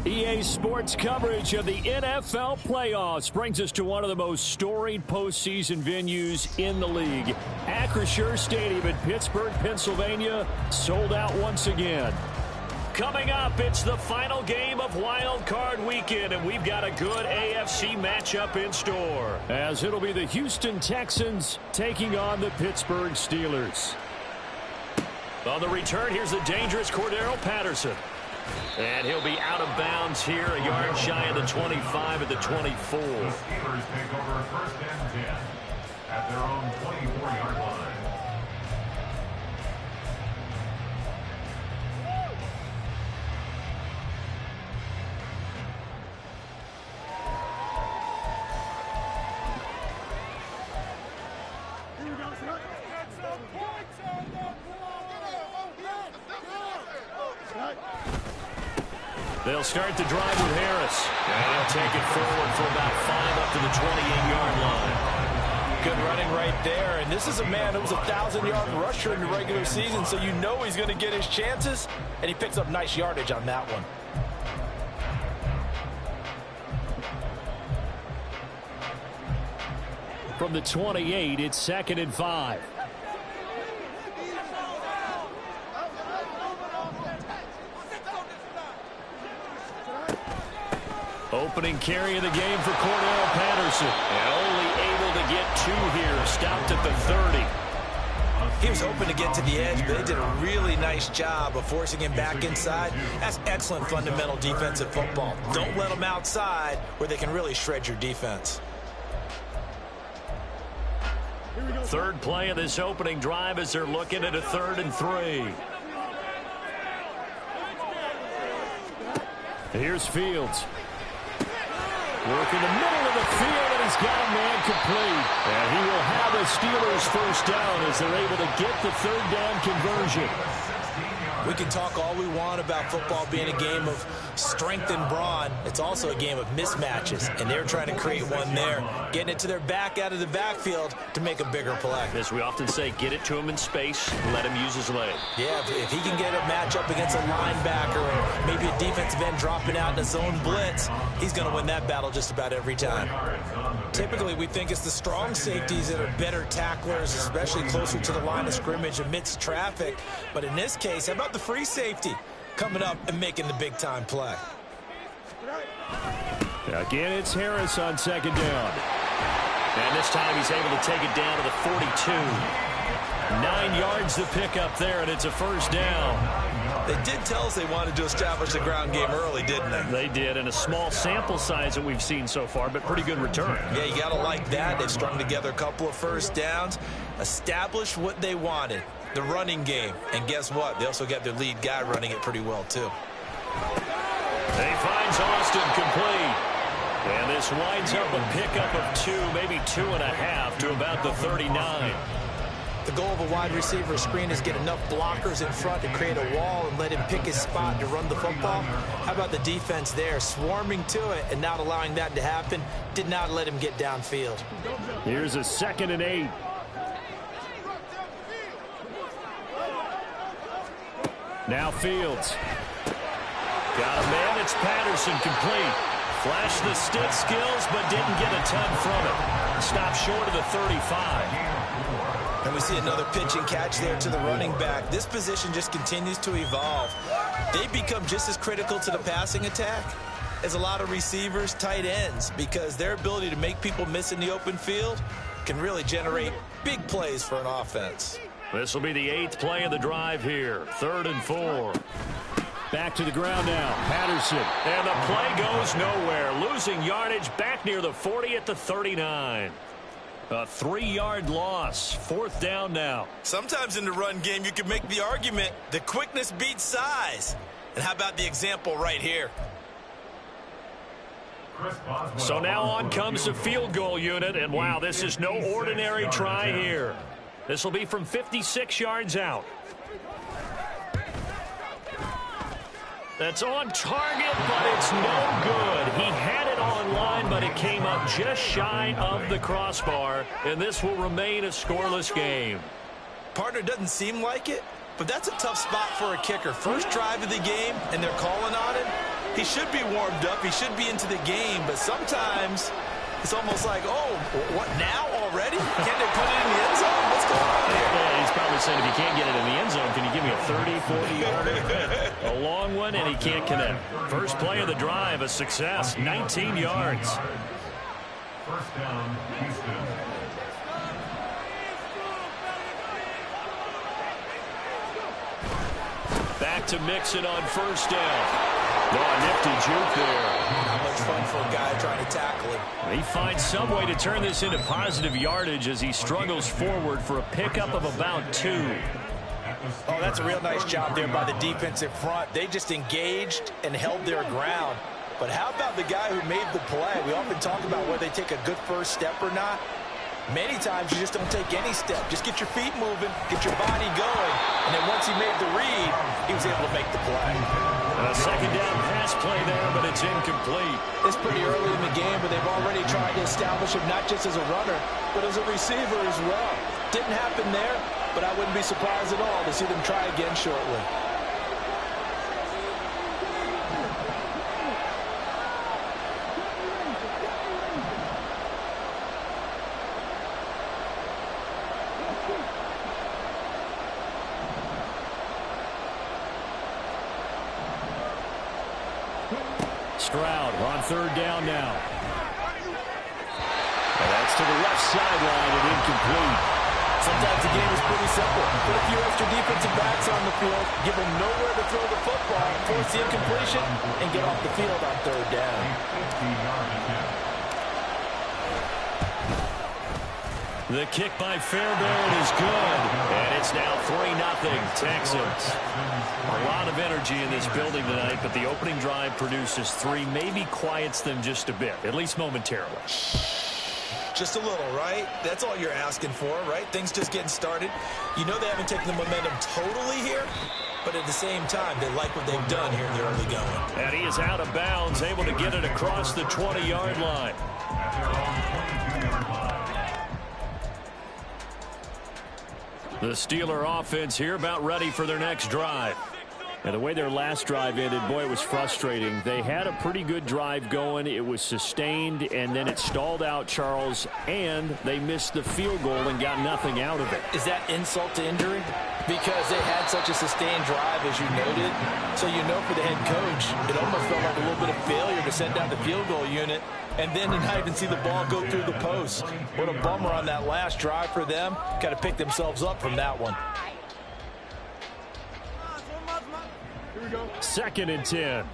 EA Sports coverage of the NFL playoffs brings us to one of the most storied postseason venues in the league. Acrisure Stadium in Pittsburgh, Pennsylvania, sold out once again. Coming up, it's the final game of Wild Card Weekend, and we've got a good AFC matchup in store, as it'll be the Houston Texans taking on the Pittsburgh Steelers. On the return, here's the dangerous Cordero Patterson. And he'll be out of bounds here, a yard shy of the 25 at the 24. The Steelers take over first and 10 at their own 24-yard line. They'll start the drive with Harris. And he'll take it forward for about 5 up to the 28-yard line. Good running right there. And this is a man who was a 1,000-yard rusher in the regular season, so you know he's going to get his chances. And he picks up nice yardage on that one. From the 28, it's 2nd and 5. Opening carry of the game for Cordero Patterson. And only able to get 2 here. Stopped at the 30. He was hoping to get to the edge, but they did a really nice job of forcing him back inside. That's excellent fundamental defensive football. Don't let them outside where they can really shred your defense. Third play of this opening drive as they're looking at a 3rd and 3. Here's Fields. Work in the middle of the field, and he's got a man complete. And he will have the Steelers first down as they're able to get the 3rd down conversion. We can talk all we want about football being a game of strength and brawn. It's also a game of mismatches, and they're trying to create one there, getting it to their back out of the backfield to make a bigger play. As we often say, get it to him in space, let him use his leg. Yeah, if he can get a matchup against a linebacker or maybe a defensive end dropping out in a zone blitz, he's going to win that battle just about every time. Typically, we think it's the strong safeties that are better tacklers, especially closer to the line of scrimmage amidst traffic. But in this case, how about the free safety coming up and making the big-time play? Again, it's Harris on 2nd down. And this time he's able to take it down to the 42. 9 yards to pick up there, and it's a first down. They did tell us they wanted to establish the ground game early, didn't they? They did, and a small sample size that we've seen so far, but pretty good return. Yeah, you got to like that. They've strung together a couple of first downs, established what they wanted, the running game. And guess what? They also got their lead guy running it pretty well, too. He finds Austin complete. And this winds up a pickup of 2, maybe 2.5 to about the 39. The goal of a wide receiver screen is get enough blockers in front to create a wall and let him pick his spot to run the football. How about the defense there, swarming to it and not allowing that to happen? Did not let him get downfield. Here's a 2nd and 8. Now Fields. Got a man, it's Patterson complete. Flashed the stick skills, but didn't get a ton from it. Stopped short of the 35. And we see another pitch and catch there to the running back. This position just continues to evolve. They become just as critical to the passing attack as a lot of receivers, tight ends, because their ability to make people miss in the open field can really generate big plays for an offense. This will be the 8th play of the drive here. 3rd and 4. Back to the ground now. Patterson. And the play goes nowhere. Losing yardage back near the 40 at the 39. A 3-yard loss. 4th down now. Sometimes in the run game, you can make the argument that quickness beats size. And how about the example right here? So now on comes the field goal unit. And wow, this is no ordinary try here. This will be from 56 yards out. That's on target, but it's no good. He had it on line, but it came up just shy of the crossbar, and this will remain a scoreless game. Partner, doesn't seem like it, but that's a tough spot for a kicker. First drive of the game, and they're calling on him. He should be warmed up. He should be into the game. But sometimes it's almost like, oh, what now already? Can't they put it in the end zone? What's going on here? Yeah, he's probably saying, if you can't get it in the end zone, can you give me a 30, 40-yarder? A long one, and he can't connect. First play of the drive, a success, 19 yards. First down, Houston. Back to Mixon on first down. Oh, nifty juke there. Not much fun for a guy trying to tackle him. He finds some way to turn this into positive yardage as he struggles forward for a pickup of about 2. Oh, that's a real nice job there by the defensive front. They just engaged and held their ground. But how about the guy who made the play? We often talk about whether they take a good first step or not. Many times you just don't take any step. Just get your feet moving, get your body going. And then once he made the read, he was able to make the play. A second down pass play there, but it's incomplete. It's pretty early in the game, but they've already tried to establish him not just as a runner, but as a receiver as well. Didn't happen there, but I wouldn't be surprised at all to see them try again shortly. Stroud on third down now. And that's to the left sideline and incomplete. Sometimes the game is pretty simple. Put a few extra defensive backs on the field, give them nowhere to throw the football, force the incompletion, and get off the field on third down. The kick by Fairbairn is good. And it's now 3-0 Texans. A lot of energy in this building tonight, but the opening drive produces 3, maybe quiets them just a bit, at least momentarily. Just a little, right? That's all you're asking for, right? Things just getting started. You know they haven't taken the momentum totally here, but at the same time, they like what they've done here in the early going. And he is out of bounds, able to get it across the 20-yard line. The Steeler offense here about ready for their next drive. And the way their last drive ended, boy, it was frustrating. They had a pretty good drive going. It was sustained, and then it stalled out, Charles, and they missed the field goal and got nothing out of it. Is that insult to injury? Because they had such a sustained drive, as you noted. So you know for the head coach, it almost felt like a little bit of failure to send down the field goal unit and then to not even see the ball go through the post. What a bummer on that last drive for them. Got to pick themselves up from that one. 2nd and 10.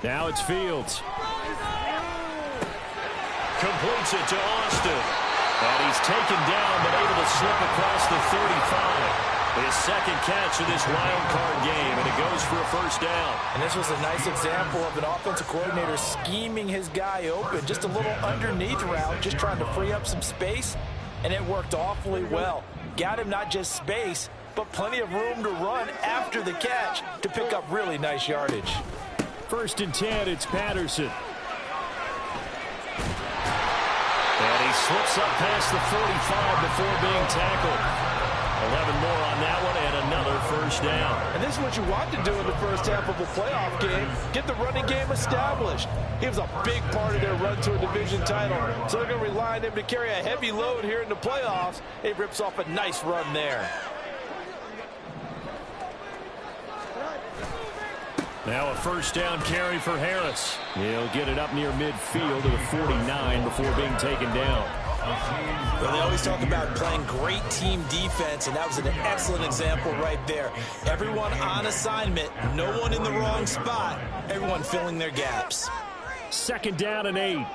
Now it's Fields. Completes it to Austin. And he's taken down, but able to slip across the 35. His second catch of this wild card game, and it goes for a first down. And this was a nice example of an offensive coordinator scheming his guy open. Just a little underneath route, just trying to free up some space, and it worked awfully well. Got him not just space, but plenty of room to run after the catch to pick up really nice yardage. 1st and 10, it's Patterson. And he slips up past the 45 before being tackled. 11 more on that one, and another first down. And this is what you want to do in the first half of a playoff game. Get the running game established. He was a big part of their run to a division title. So they're going to rely on him to carry a heavy load here in the playoffs. He rips off a nice run there. Now a first down carry for Harris. He'll get it up near midfield to the 49 before being taken down. Well, they always talk about playing great team defense, and that was an excellent example right there. Everyone on assignment, no one in the wrong spot, everyone filling their gaps. 2nd down and 8.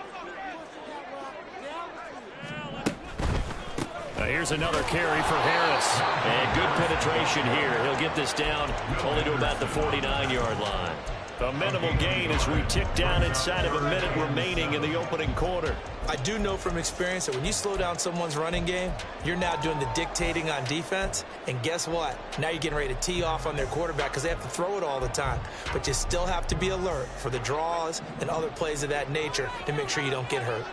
Here's another carry for Harris. And good penetration here. He'll get this down only to about the 49-yard line. A minimal gain as we tick down inside of a minute remaining in the opening quarter. I do know from experience that when you slow down someone's running game, you're now doing the dictating on defense. And guess what? Now you're getting ready to tee off on their quarterback because they have to throw it all the time. But you still have to be alert for the draws and other plays of that nature to make sure you don't get hurt.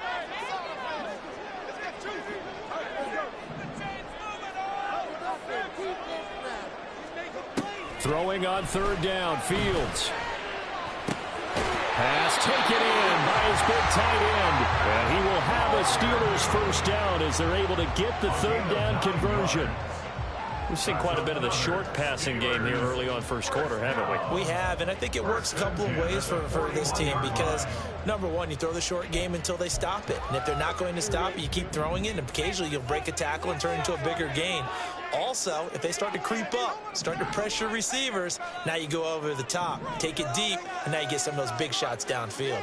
Throwing on third down, Fields. Pass taken in by his big tight end. And he will have a Steelers first down as they're able to get the third down conversion. We've seen quite a bit of the short passing game here early on first quarter, haven't we? We have, and I think it works a couple of ways for this team because, number one, you throw the short game until they stop it. And if they're not going to stop it, you keep throwing it, and occasionally you'll break a tackle and turn into a bigger gain. Also, if they start to creep up, start to pressure receivers, now you go over the top, take it deep, and now you get some of those big shots downfield.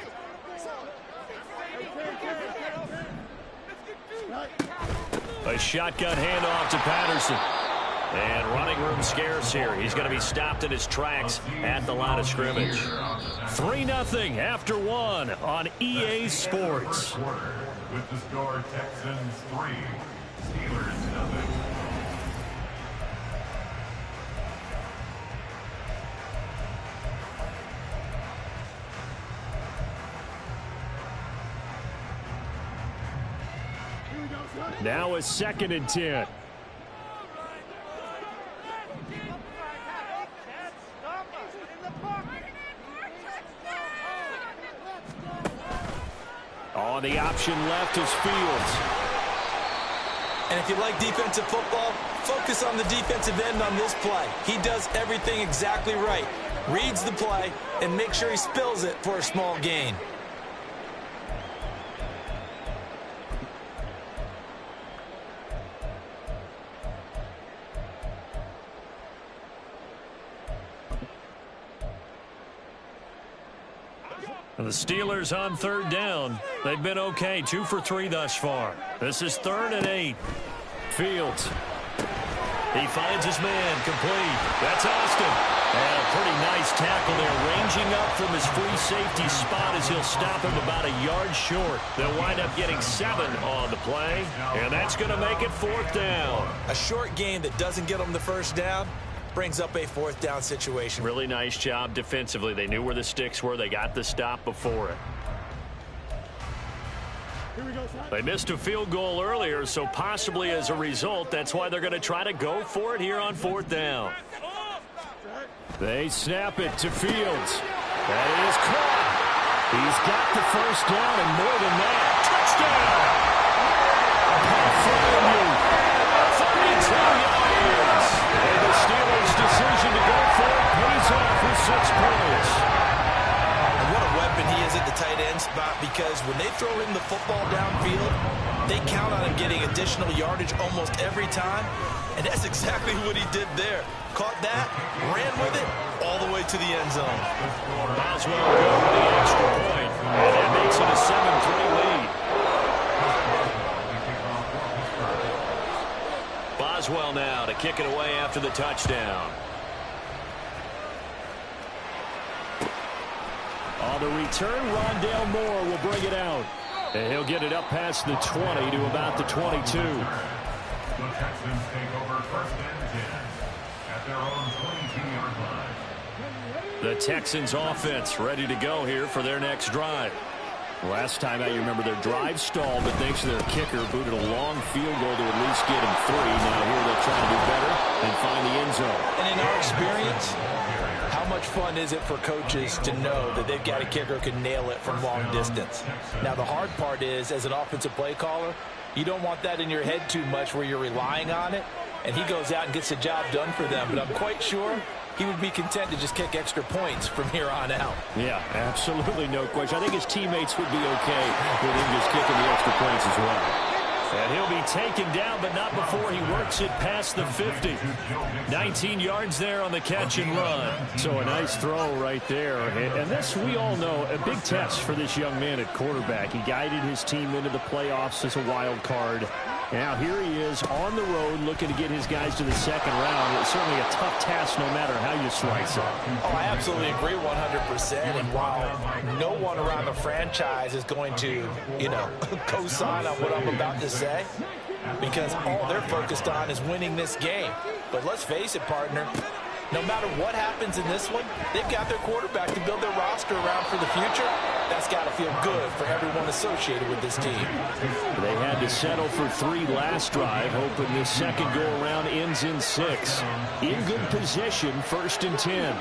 A shotgun handoff to Patterson. And running room scarce here. He's going to be stopped in his tracks at the line of scrimmage. 3-0 after one on EA Sports. With the score, Texans 3, Steelers 0. Now a 2nd and 10. On the option left is Fields. And if you like defensive football, focus on the defensive end on this play. He does everything exactly right. Reads the play and makes sure he spills it for a small gain. And the Steelers on third down. They've been okay, 2 for 3 thus far. This is 3rd and 8. Fields. He finds his man, complete. That's Austin. And a pretty nice tackle there, ranging up from his free safety spot as he'll stop him about a yard short. They'll wind up getting 7 on the play, and that's going to make it 4th down. A short gain that doesn't get them the first down brings up a 4th down situation. Really nice job defensively. They knew where the sticks were. They got the stop before it. They missed a field goal earlier, so possibly as a result, that's why they're going to try to go for it here on 4th down. They snap it to Fields. That is caught. He's got the first down and more than that. Touchdown! Pat 32 yards. And the Steelers' decision to go for it pays off with 6 points. And what a weapon he is at the tight end spot, because when they throw him the football downfield, they count on him getting additional yardage almost every time. And that's exactly what he did there. Caught that, ran with it, all the way to the end zone. Boswell go with the extra point, and that makes it a 7-3 lead. Boswell now to kick it away after the touchdown. On the return, Rondale Moore will bring it out. And he'll get it up past the 20 to about the 22. The Texans take over 1st and 10 at their own 22-yard line. The Texans offense ready to go here for their next drive. Last time out, you remember their drive stalled, but thanks to their kicker, booted a long field goal to at least get him 3. Now here they're trying to do better and find the end zone. And in our experience, how much fun is it for coaches to know that they've got a kicker who can nail it from long distance? Now, the hard part is, as an offensive play caller, you don't want that in your head too much where you're relying on it, and he goes out and gets the job done for them. But I'm quite sure he would be content to just kick extra points from here on out. Yeah, absolutely no question. I think his teammates would be okay with him just kicking the extra points as well. And he'll be taken down, but not before he works it past the 50. 19 yards there on the catch and run. So a nice throw right there. And this, we all know, a big test for this young man at quarterback. He guided his team into the playoffs as a wild card. Now here he is on the road looking to get his guys to the 2nd round. It's certainly a tough task no matter how you slice it. Oh, I absolutely agree 100%. And while no one around the franchise is going to, co-sign on what I'm about to say, because all they're focused on is winning this game. But let's face it, partner, No matter what happens in this one, they've got their quarterback to build their roster around for the future. That's got to feel good for everyone associated with this team. They had to settle for 3 last drive, hoping this second go-around ends in 6. In good position, 1st and 10.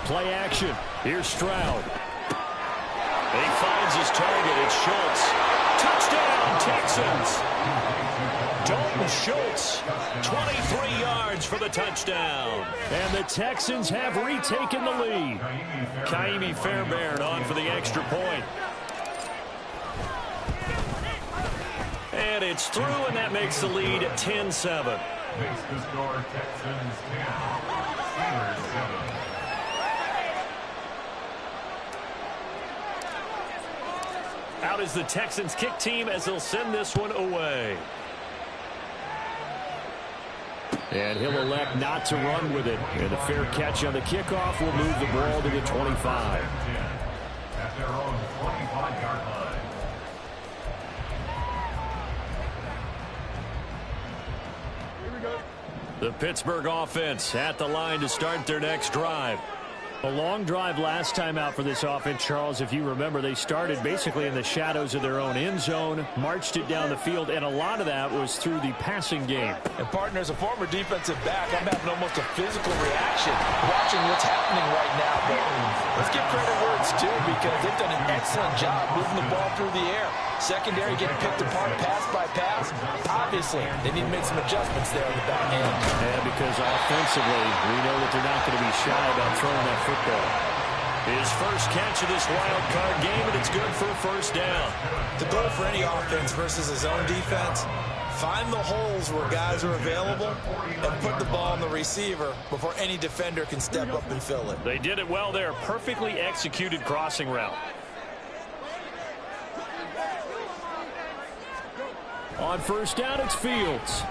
Play action. Here's Stroud. He finds his target. It's Schultz. Touchdown, Texans. Dalton Schultz, 23 yards for the touchdown. And the Texans have retaken the lead. Kaimi Fairbairn on for the extra point. And it's through, and that makes the lead 10-7. Makes the score Texans 10, Steelers 7. Out is the Texans kick team as they'll send this one away. And he'll elect not to run with it. And a fair catch on the kickoff will move the ball to the 25. At their own 25-yard line. Here we go. The Pittsburgh offense at the line to start their next drive. A long drive last time out for this offense, Charles. If you remember, they started basically in the shadows of their own end zone, marched it down the field, and a lot of that was through the passing game. And, partner, as a former defensive back, I'm having almost a physical reaction watching what's happening right now. But let's give credit where it's due, because they've done an excellent job moving the ball through the air. Secondary getting picked apart pass by pass. Obviously, they need to make some adjustments there on the back end. Yeah, because offensively, we know that they're not going to be shy about throwing that football. His first catch of this wild card game, and it's good for a first down. The goal for any offense versus his own defense, find the holes where guys are available and put the ball on the receiver before any defender can step up and fill it. They did it well there. Perfectly executed crossing route. On first down, it's Fields.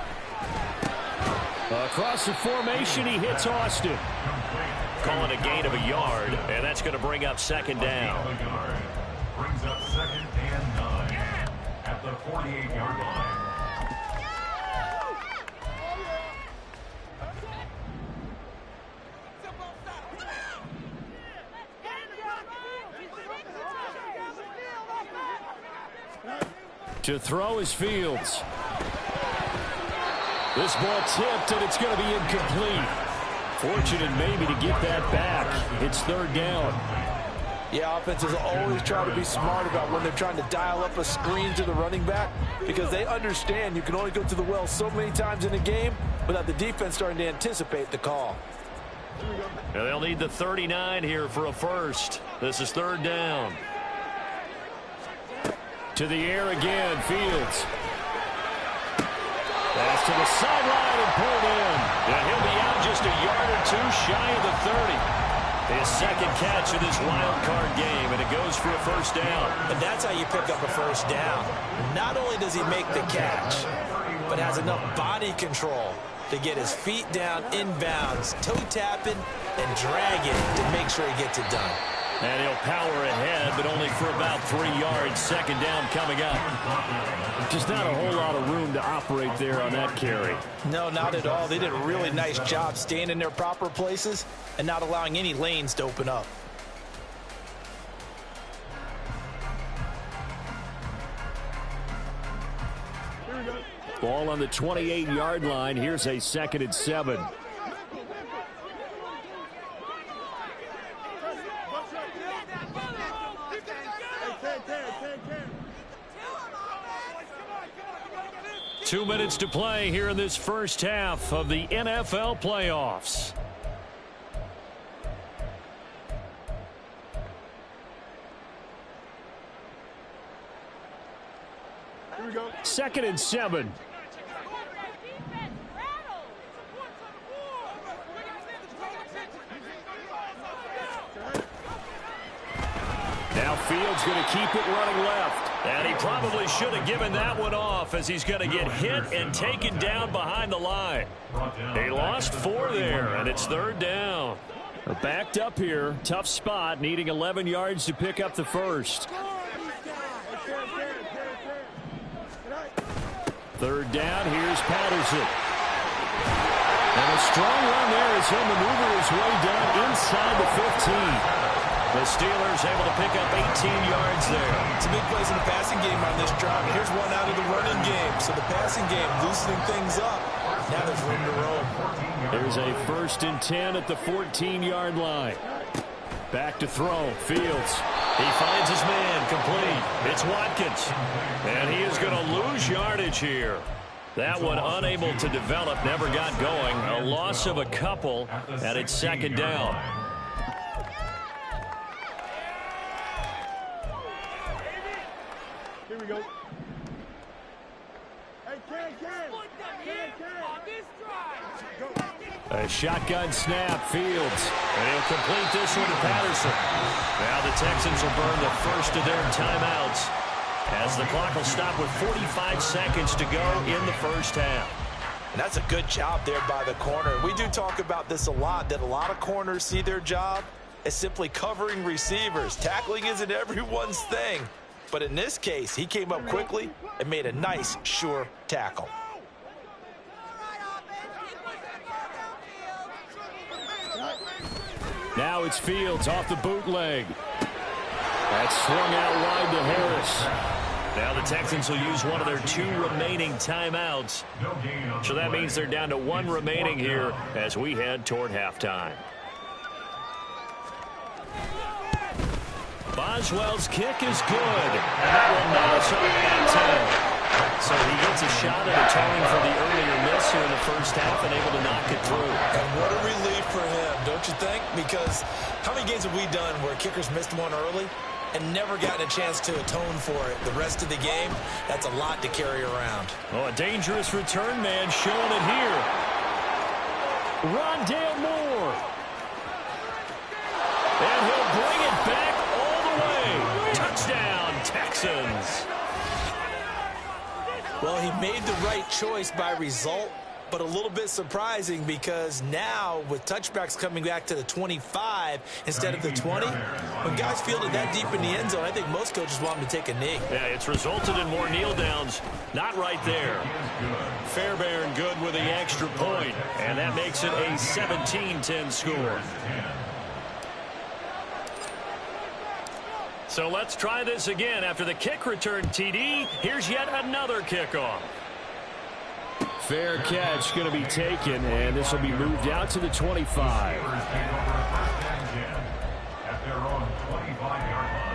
Across the formation, he hits Austin. Calling a gain of a yard, and that's going to bring up second down. Brings up 2nd and 9 at the 48-yard line. To throw is Fields. This ball tipped, and it's going to be incomplete. Fortunate maybe to get that back. It's 3rd down. Yeah, offenses always try to be smart about when they're trying to dial up a screen to the running back, because they understand you can only go to the well so many times in a game without the defense starting to anticipate the call. And they'll need the 39 here for a first. This is 3rd down. To the air again, Fields. Pass to the sideline and pulled in. And he'll be out just a yard or 2 shy of the 30. His second catch of this wild card game, and it goes for a first down. And that's how you pick up a first down. Not only does he make the catch, but has enough body control to get his feet down inbounds, toe tapping, and dragging to make sure he gets it done. And he'll power ahead, but only for about 3 yards. Second down coming up. Just not a whole lot of room to operate there on that carry. No, not at all. They did a really nice job staying in their proper places and not allowing any lanes to open up. Ball on the 28-yard line. Here's a 2nd and 7. Two minutes to play here in this first half of the NFL playoffs. Here we go. 2nd and 7. Now Fields going to keep it running left. And he probably should have given that one off, as he's going to get hit and taken down behind the line. He lost 4 there, and it's 3rd down. Backed up here. Tough spot, needing 11 yards to pick up the first. Third down, here's Patterson. And a strong run there as he'll maneuver his way down inside the 15. The Steelers able to pick up 18 yards there. Some big plays in the passing game on this drive. Here's one out of the running game. So the passing game loosening things up. Now there's room to roam. There's a 1st and 10 at the 14-yard line. Back to throw. Fields. He finds his man. Complete. It's Watkins. And he is going to lose yardage here. That one unable to develop. Never got going. A loss of a couple. And it's 2nd down. Here we go. A shotgun snap, Fields. And he'll complete this one to Patterson. Now the Texans will burn the first of their timeouts as the clock will stop with 45 seconds to go in the first half. And that's a good job there by the corner. We do talk about this a lot, that a lot of corners see their job as simply covering receivers. Tackling isn't everyone's thing. But in this case, he came up quickly and made a nice, sure tackle. Now it's Fields off the bootleg. That's swung out wide to Harris. Now the Texans will use one of their 2 remaining timeouts. So that means they're down to 1 remaining here as we head toward halftime. Boswell's kick is good. That will knock us over at 10. So he gets a shot at atoning for the earlier miss here in the first half and able to knock it through. And what a relief for him, don't you think? Because how many games have we done where kickers missed one early and never gotten a chance to atone for it the rest of the game? That's a lot to carry around. Oh, a dangerous return man showing it here. Rondale Moore. And he'll bring it back all the way. Touchdown, Texans. Well, he made the right choice by result, but a little bit surprising because now with touchbacks coming back to the 25 instead of the 20, when guys field it that deep in the end zone, I think most coaches want them to take a knee. Yeah, it's resulted in more kneel downs. Not right there. Fairbairn good with the extra point, and that makes it a 17-10 score. So let's try this again. After the kick return TD, here's yet another kickoff. Fair catch going to be taken, and this will be moved out to the 25. At their own 25-yard line.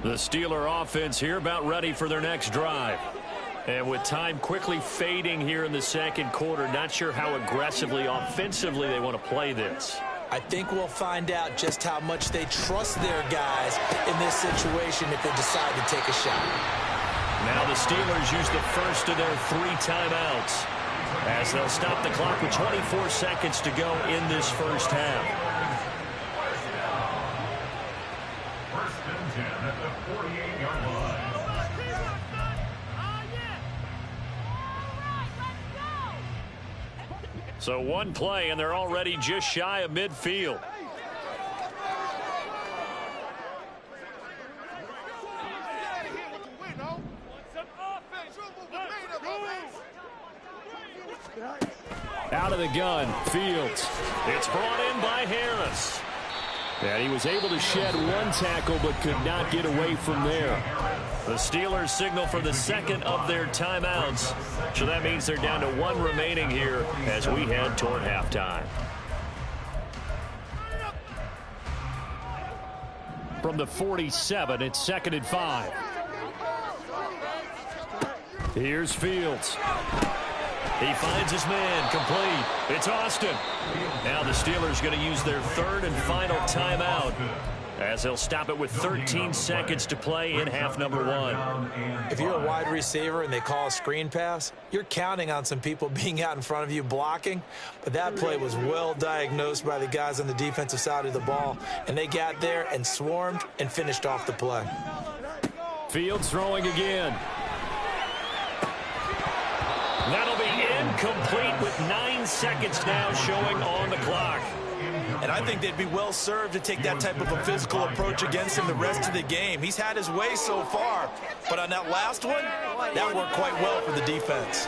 The Steeler offense here about ready for their next drive. And with time quickly fading here in the second quarter, not sure how aggressively, offensively they want to play this. I think we'll find out just how much they trust their guys in this situation if they decide to take a shot. Now the Steelers use the first of their 3 timeouts as they'll stop the clock with 24 seconds to go in this first half. At the 48-yard line. So one play, and they're already just shy of midfield. Out of the gun, Fields. It's brought in by Harris. And he was able to shed 1 tackle but could not get away from there. The Steelers signal for the second of their timeouts. So that means they're down to 1 remaining here as we head toward halftime. From the 47, it's 2nd and 5. Here's Fields. He finds his man, complete. It's Austin. Now the Steelers going to use their 3rd and final timeout as they'll stop it with 13 seconds to play in half number 1. If you're a wide receiver and they call a screen pass, you're counting on some people being out in front of you blocking, but that play was well diagnosed by the guys on the defensive side of the ball, and they got there and swarmed and finished off the play. Fields throwing again. That'll be complete with 9 seconds now showing on the clock. And I think they'd be well served to take that type of a physical approach against him the rest of the game. He's had his way so far, but on that last one, that worked quite well for the defense.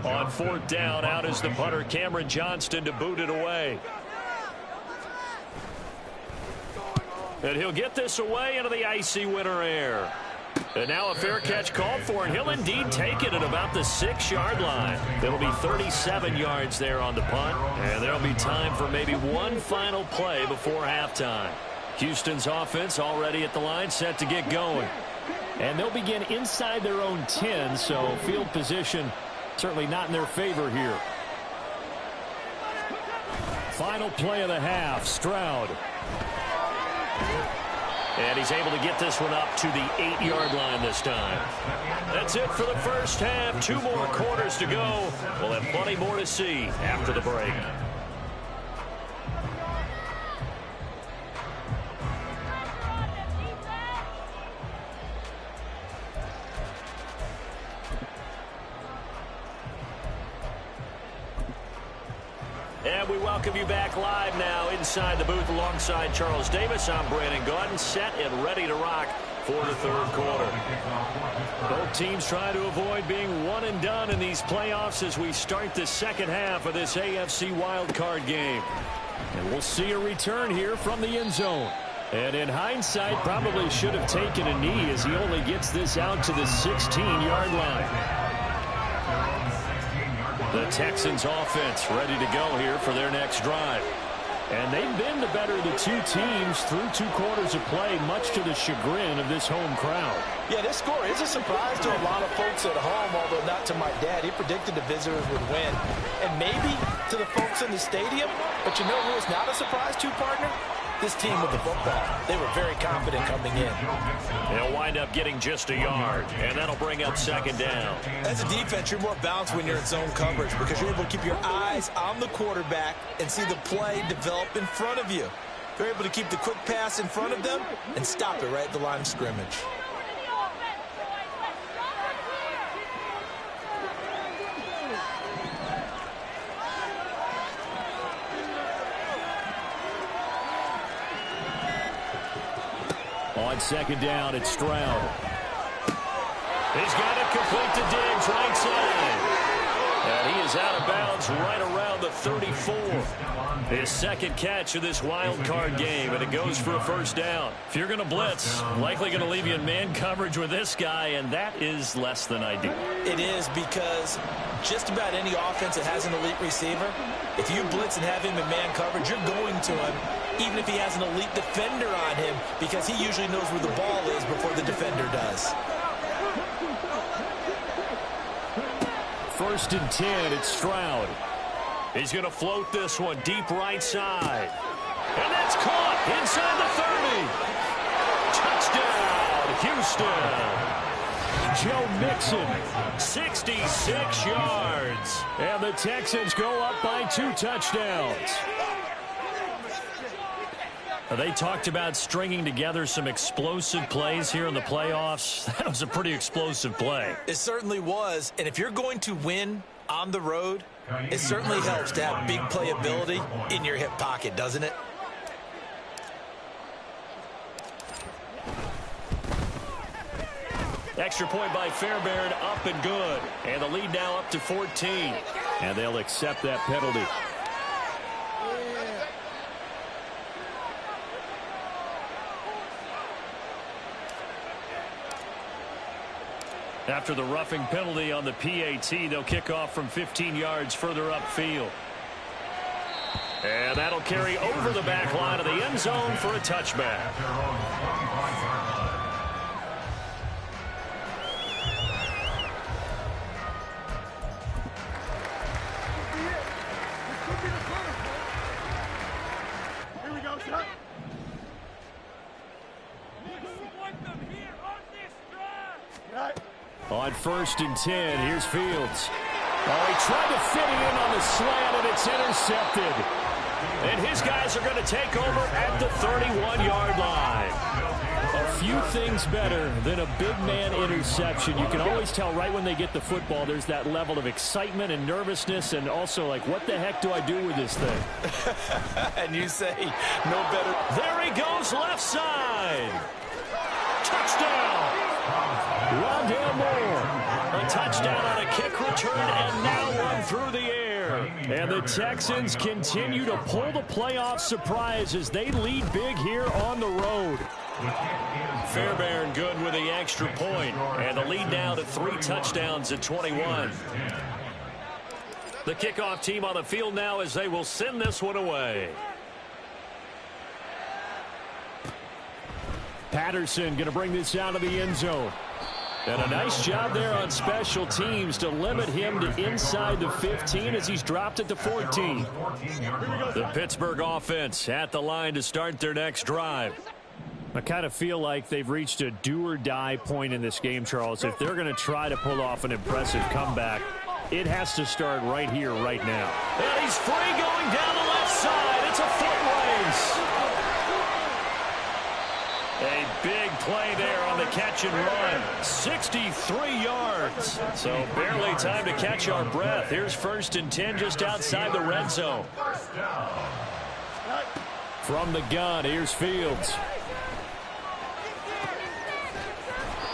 On 4th down, out is the punter, Cameron Johnston, to boot it away. And he'll get this away into the icy winter air. And now a fair catch called for, and he'll indeed take it at about the 6-yard line. It'll be 37 yards there on the punt, and there'll be time for maybe one final play before halftime. Houston's offense already at the line, set to get going. And they'll begin inside their own 10, so field position certainly not in their favor here. Final play of the half, Stroud. And he's able to get this one up to the 8-yard line this time. That's it for the first half. 2 more quarters to go. We'll have plenty more to see after the break. And we welcome you back live now inside the booth alongside Charles Davis. I'm Brandon Gaudin, set and ready to rock for the third quarter. Both teams try to avoid being one and done in these playoffs as we start the second half of this AFC wildcard game. And we'll see a return here from the end zone. And in hindsight, probably should have taken a knee as he only gets this out to the 16-yard line. The Texans offense ready to go here for their next drive. And they've been the better of the two teams through 2 quarters of play, much to the chagrin of this home crowd. Yeah, this score is a surprise to a lot of folks at home, although not to my dad. He predicted the visitors would win. And maybe to the folks in the stadium, but you know who is not a surprise to, partner? This team with the football. They were very confident coming in. They'll wind up getting just a yard, and that'll bring up 2nd down. As a defense, you're more balanced when you're in zone coverage because you're able to keep your eyes on the quarterback and see the play develop in front of you. You're able to keep the quick pass in front of them and stop it right at the line of scrimmage. On 2nd down, it's Stroud. He's got it complete to Diggs, right side. And he is out of bounds right around the 34. His 2nd catch of this wild card game, and it goes for a 1st down. If you're going to blitz, likely going to leave you in man coverage with this guy, and that is less than ideal. It is, because just about any offense that has an elite receiver, if you blitz and have him in man coverage, you're going to him, even if he has an elite defender on him, because he usually knows where the ball is before the defender does. 1st and 10, it's Stroud. He's going to float this one deep right side. And that's caught inside the 30. Touchdown, Houston. Joe Mixon, 66 yards. And the Texans go up by 2 touchdowns. They talked about stringing together some explosive plays here in the playoffs. That was a pretty explosive play. It certainly was. And if you're going to win on the road, it certainly helps to have big playability in your hip pocket, doesn't it? Extra point by Fairbairn, up and good. And the lead now up to 14. And they'll accept that penalty. After the roughing penalty on the PAT, they'll kick off from 15 yards further upfield. And that'll carry over the back line of the end zone for a touchback. Here we go, shot. On 1st and 10, here's Fields. Oh, he tried to fit it in on the slant, and it's intercepted. And his guys are going to take over at the 31-yard line. A few things better than a big man interception. You can always tell right when they get the football, there's that level of excitement and nervousness, and also like, what the heck do I do with this thing? And you say, no better. There he goes, left side. Touchdown. Rondale Moore. A touchdown on a kick return, and now one through the air. And the Texans continue to pull the playoff surprise as they lead big here on the road. Fairbairn good with the extra point, and the lead now to 3 touchdowns at 21. The kickoff team on the field now as they will send this one away. Patterson going to bring this out of the end zone. And a nice job there on special teams to limit him to inside the 15 as he's dropped at the 14. The Pittsburgh offense at the line to start their next drive. I kind of feel like they've reached a do-or-die point in this game, Charles. If they're going to try to pull off an impressive comeback, it has to start right here, right now. And he's free going down the left side. It's a foot race. A big play there on the catch and run. 63 yards. So barely time to catch our breath. Here's 1st and 10 just outside the red zone. From the gun, here's Fields.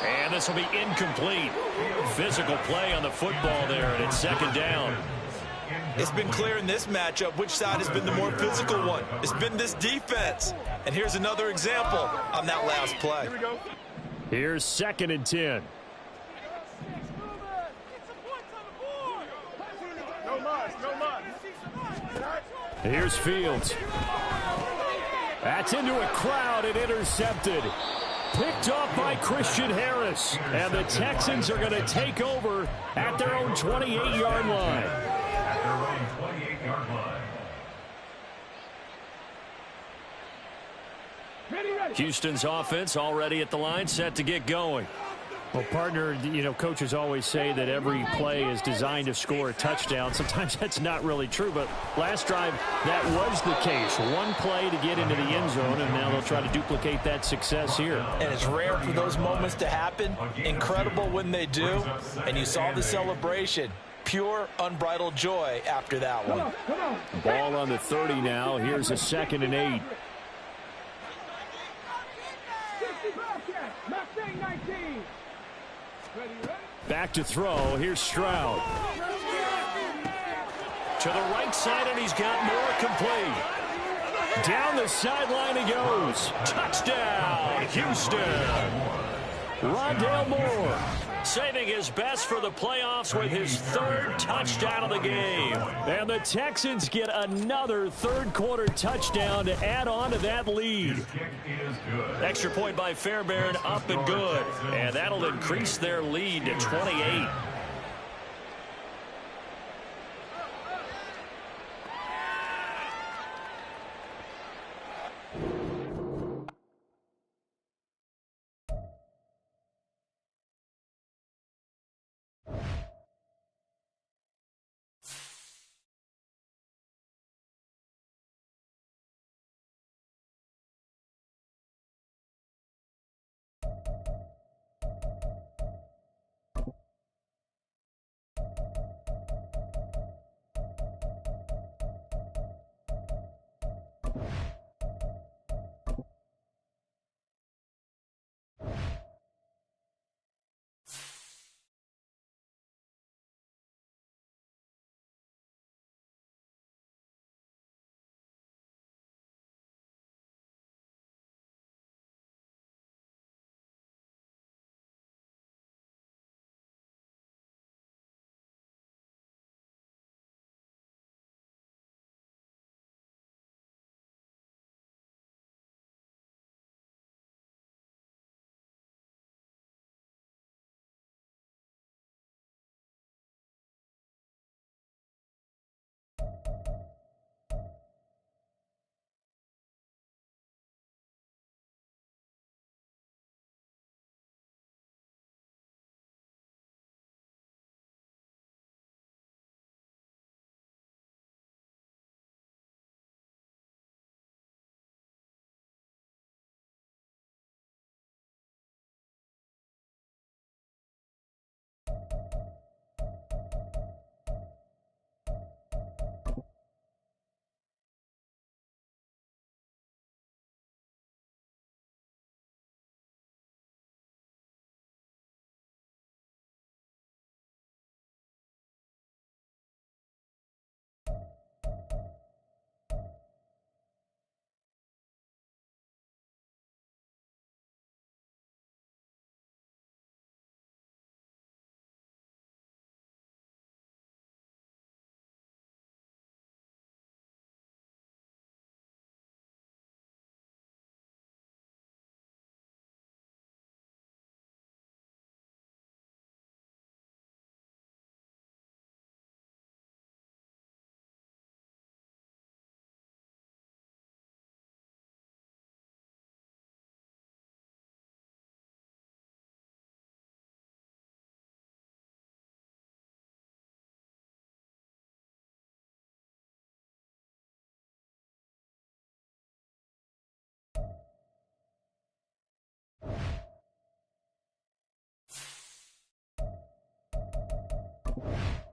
And this will be incomplete. Physical play on the football there, and it's 2nd down. It's been clear in this matchup which side has been the more physical one. It's been this defense. And here's another example on that last play. Here's 2nd and 10. Here's Fields. That's into a crowd and intercepted. Picked off by Christian Harris. And the Texans are going to take over at their own 28-yard line. Houston's offense already at the line, set to get going. Well, partner, coaches always say that every play is designed to score a touchdown. Sometimes that's not really true, but last drive, that was the case. One play to get into the end zone, and now they'll try to duplicate that success here. And it's rare for those moments to happen. Incredible when they do. And you saw the celebration. Pure, unbridled joy after that one. Ball on the 30 now. Here's a 2nd and 8. Back to throw. Here's Stroud. To the right side, and he's got more complete. Down the sideline he goes. Touchdown, Houston. Rondale Moore saving his best for the playoffs with his 3rd touchdown of the game. And the Texans get another 3rd-quarter touchdown to add on to that lead. Extra point by Fairbairn, up and good. And that'll increase their lead to 28. 10.